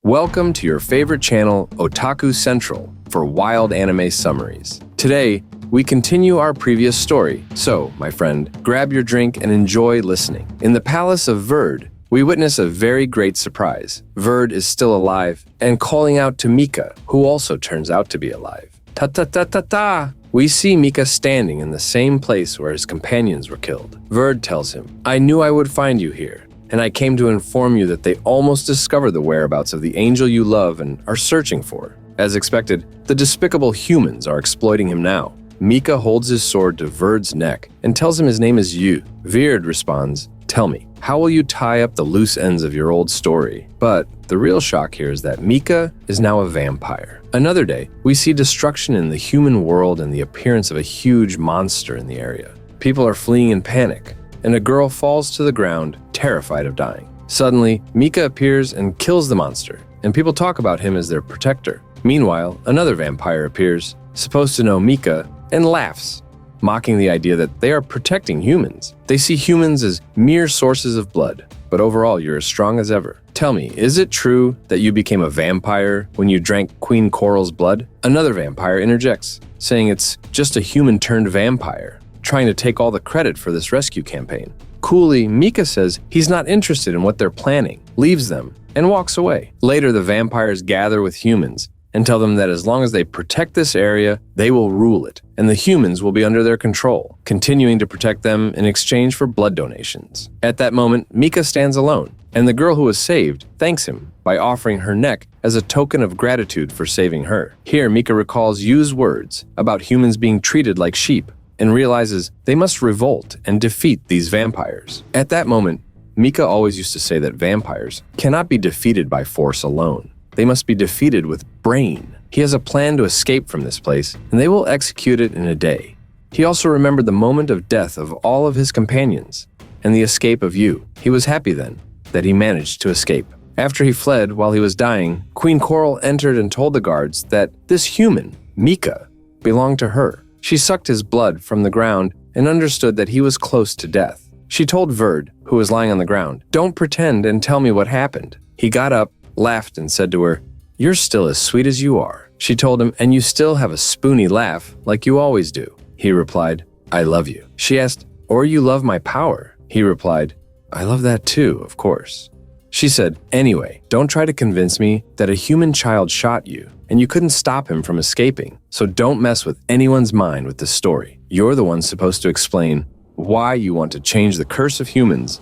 Welcome to your favorite channel, Otaku Central, for wild anime summaries. Today, we continue our previous story, so, my friend, grab your drink and enjoy listening. In the palace of Verd, we witness a very great surprise. Verd is still alive and calling out to Mika, who also turns out to be alive. Ta-ta-ta-ta-ta! We see Mika standing in the same place where his companions were killed. Verd tells him, "I knew I would find you here, and I came to inform you that they almost discovered the whereabouts of the angel you love and are searching for." As expected, the despicable humans are exploiting him now. Mika holds his sword to Verd's neck and tells him his name is Yu. Verd responds, "Tell me, how will you tie up the loose ends of your old story?" But the real shock here is that Mika is now a vampire. Another day, we see destruction in the human world and the appearance of a huge monster in the area. People are fleeing in panic, and a girl falls to the ground, terrified of dying. Suddenly, Mika appears and kills the monster, and people talk about him as their protector. Meanwhile, another vampire appears, supposed to know Mika, and laughs, mocking the idea that they are protecting humans. They see humans as mere sources of blood, but overall you're as strong as ever. Tell me, is it true that you became a vampire when you drank Queen Coral's blood? Another vampire interjects, saying it's just a human-turned vampire, trying to take all the credit for this rescue campaign. Coolly, Mika says he's not interested in what they're planning, leaves them, and walks away. Later, the vampires gather with humans and tell them that as long as they protect this area, they will rule it, and the humans will be under their control, continuing to protect them in exchange for blood donations. At that moment, Mika stands alone, and the girl who was saved thanks him by offering her neck as a token of gratitude for saving her. Here, Mika recalls Yu's words about humans being treated like sheep, and realizes they must revolt and defeat these vampires. At that moment, Mika always used to say that vampires cannot be defeated by force alone. They must be defeated with brain. He has a plan to escape from this place, and they will execute it in a day. He also remembered the moment of death of all of his companions, and the escape of Yu. He was happy then that he managed to escape. After he fled while he was dying, Queen Coral entered and told the guards that this human, Mika, belonged to her. She sucked his blood from the ground and understood that he was close to death. She told Verd, who was lying on the ground, "Don't pretend and tell me what happened." He got up, laughed, and said to her, "You're still as sweet as you are." She told him, "And you still have a spoony laugh, like you always do." He replied, "I love you." She asked, "Or you love my power?" He replied, "I love that too, of course." She said, "Anyway, don't try to convince me that a human child shot you, and you couldn't stop him from escaping, so don't mess with anyone's mind with this story. You're the one supposed to explain why you want to change the curse of humans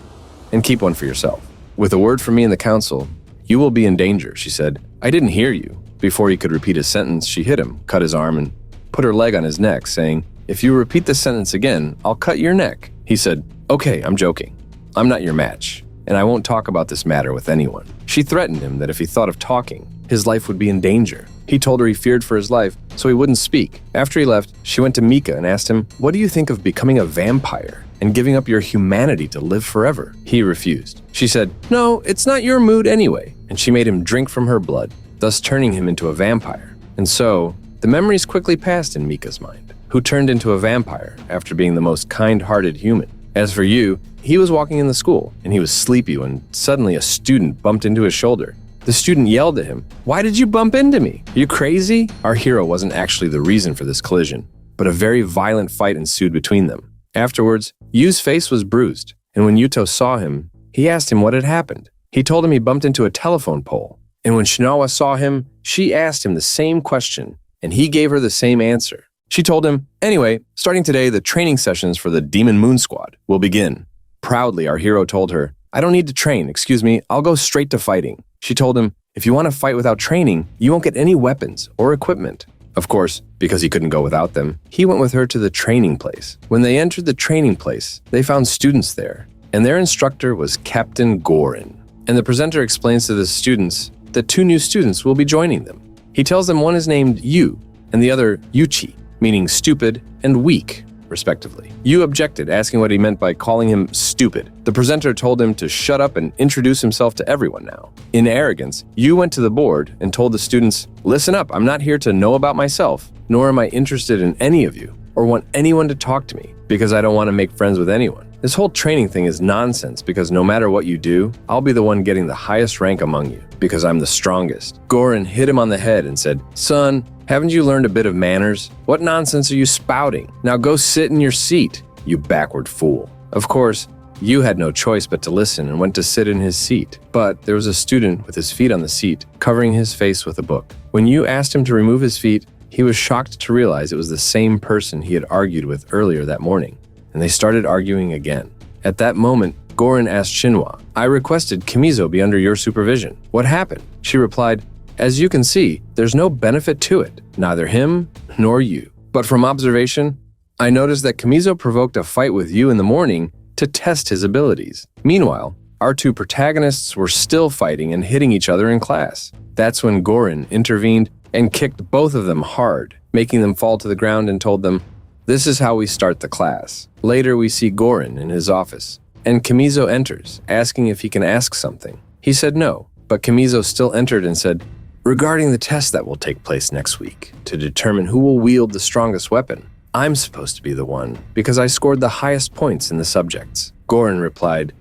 and keep one for yourself. With a word from me in the council, you will be in danger," she said. "I didn't hear you." Before he could repeat his sentence, she hit him, cut his arm, and put her leg on his neck, saying, "If you repeat the sentence again, I'll cut your neck." He said, "Okay, I'm joking. I'm not your match, and I won't talk about this matter with anyone." She threatened him that if he thought of talking, his life would be in danger. He told her he feared for his life, so he wouldn't speak. After he left, she went to Mika and asked him, "What do you think of becoming a vampire and giving up your humanity to live forever?" He refused. She said, "No, it's not your mood anyway," and she made him drink from her blood, thus turning him into a vampire. And so, the memories quickly passed in Mika's mind, who turned into a vampire after being the most kind-hearted human. As for Yu, he was walking in the school, and he was sleepy when suddenly a student bumped into his shoulder. The student yelled at him, "Why did you bump into me? Are you crazy?" Our hero wasn't actually the reason for this collision, but a very violent fight ensued between them. Afterwards, Yu's face was bruised, and when Yuto saw him, he asked him what had happened. He told him he bumped into a telephone pole, and when Shinawa saw him, she asked him the same question, and he gave her the same answer. She told him, "Anyway, starting today, the training sessions for the Demon Moon Squad will begin." Proudly, our hero told her, "I don't need to train, excuse me, I'll go straight to fighting." She told him, "If you want to fight without training, you won't get any weapons or equipment." Of course, because he couldn't go without them, he went with her to the training place. When they entered the training place, they found students there, and their instructor was Captain Guren. And the presenter explains to the students that 2 new students will be joining them. He tells them one is named Yu, and the other Yuchi, meaning stupid and weak, respectively. Yu objected, asking what he meant by calling him stupid. The presenter told him to shut up and introduce himself to everyone now. In arrogance, Yu went to the board and told the students, "Listen up, I'm not here to know about myself, nor am I interested in any of you, or want anyone to talk to me, because I don't want to make friends with anyone." This whole training thing is nonsense because no matter what you do, I'll be the one getting the highest rank among you because I'm the strongest. Guren hit him on the head and said, "Son, haven't you learned a bit of manners? What nonsense are you spouting? Now go sit in your seat, you backward fool." Of course, Yu had no choice but to listen and went to sit in his seat. But there was a student with his feet on the seat, covering his face with a book. When Yu asked him to remove his feet, he was shocked to realize it was the same person he had argued with earlier that morning, and they started arguing again. At that moment, Guren asked Shinwa, "I requested Kimizo be under your supervision. What happened?" She replied, "As you can see, there's no benefit to it, neither him nor you. But from observation, I noticed that Kimizo provoked a fight with you in the morning to test his abilities. Meanwhile, our two protagonists were still fighting and hitting each other in class. That's when Guren intervened and kicked both of them hard, making them fall to the ground and told them, 'This is how we start the class.' Later, we see Guren in his office, and Kimizo enters, asking if he can ask something. He said no, but Kimizo still entered and said, 'Regarding the test that will take place next week, to determine who will wield the strongest weapon, I'm supposed to be the one, because I scored the highest points in the subjects.' Guren replied,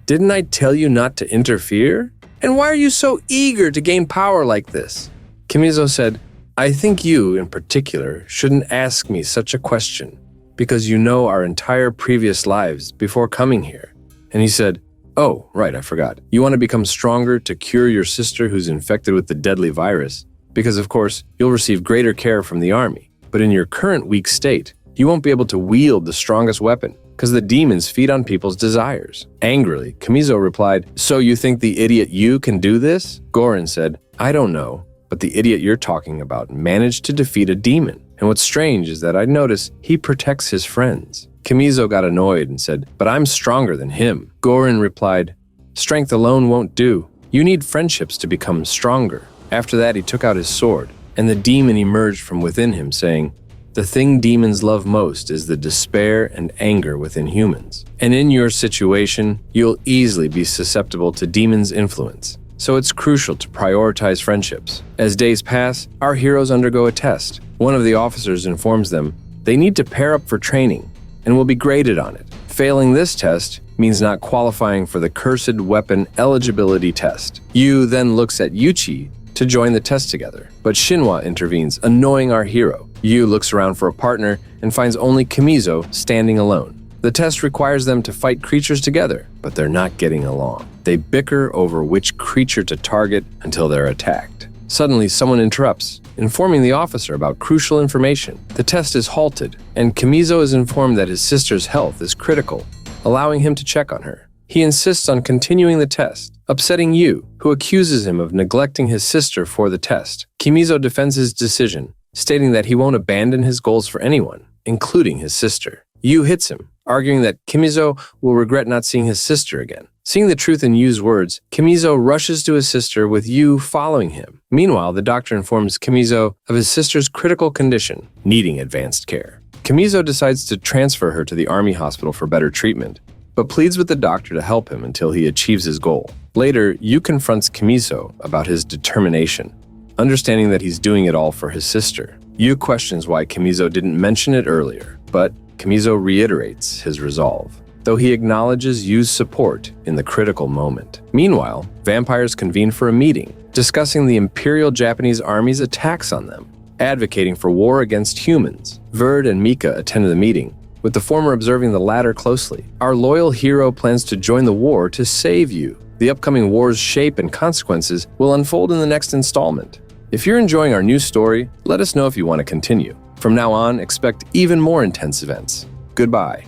'Didn't I tell you not to interfere? And why are you so eager to gain power like this?' Kimizo said, 'I think you, in particular, shouldn't ask me such a question, because you know our entire previous lives before coming here.' And he said, 'Oh, right, I forgot. You want to become stronger to cure your sister who's infected with the deadly virus, because of course, you'll receive greater care from the army. But in your current weak state, you won't be able to wield the strongest weapon, because the demons feed on people's desires.' Angrily, Kimizo replied, 'So you think the idiot you can do this?' Guren said, 'I don't know, but the idiot you're talking about managed to defeat a demon. And what's strange is that I notice he protects his friends.' Kimizo got annoyed and said, 'But I'm stronger than him.' Guren replied, 'Strength alone won't do. You need friendships to become stronger.' After that, he took out his sword, and the demon emerged from within him, saying, 'The thing demons love most is the despair and anger within humans. And in your situation, you'll easily be susceptible to demons' influence. So it's crucial to prioritize friendships. As days pass, our heroes undergo a test. One of the officers informs them they need to pair up for training and will be graded on it. Failing this test means not qualifying for the cursed weapon eligibility test. Yu then looks at Yuchi to join the test together, but Shinwa intervenes, annoying our hero. Yu looks around for a partner and finds only Kimizo standing alone. The test requires them to fight creatures together, but they're not getting along. They bicker over which creature to target until they're attacked. Suddenly, someone interrupts, informing the officer about crucial information. The test is halted, and Kimizo is informed that his sister's health is critical, allowing him to check on her. He insists on continuing the test, upsetting Yu, who accuses him of neglecting his sister for the test. Kimizo defends his decision, stating that he won't abandon his goals for anyone, including his sister. Yu hits him, arguing that Kimizo will regret not seeing his sister again. Seeing the truth in Yu's words, Kimizo rushes to his sister with Yu following him. Meanwhile, the doctor informs Kimizo of his sister's critical condition, needing advanced care. Kimizo decides to transfer her to the army hospital for better treatment, but pleads with the doctor to help him until he achieves his goal. Later, Yu confronts Kimizo about his determination, understanding that he's doing it all for his sister. Yu questions why Kimizo didn't mention it earlier, but Kimizo reiterates his resolve, though he acknowledges Yu's support in the critical moment. Meanwhile, vampires convene for a meeting, discussing the Imperial Japanese Army's attacks on them, advocating for war against humans. Verd and Mika attend the meeting, with the former observing the latter closely. Our loyal hero plans to join the war to save you. The upcoming war's shape and consequences will unfold in the next installment. If you're enjoying our new story, let us know if you want to continue. From now on, expect even more intense events. Goodbye.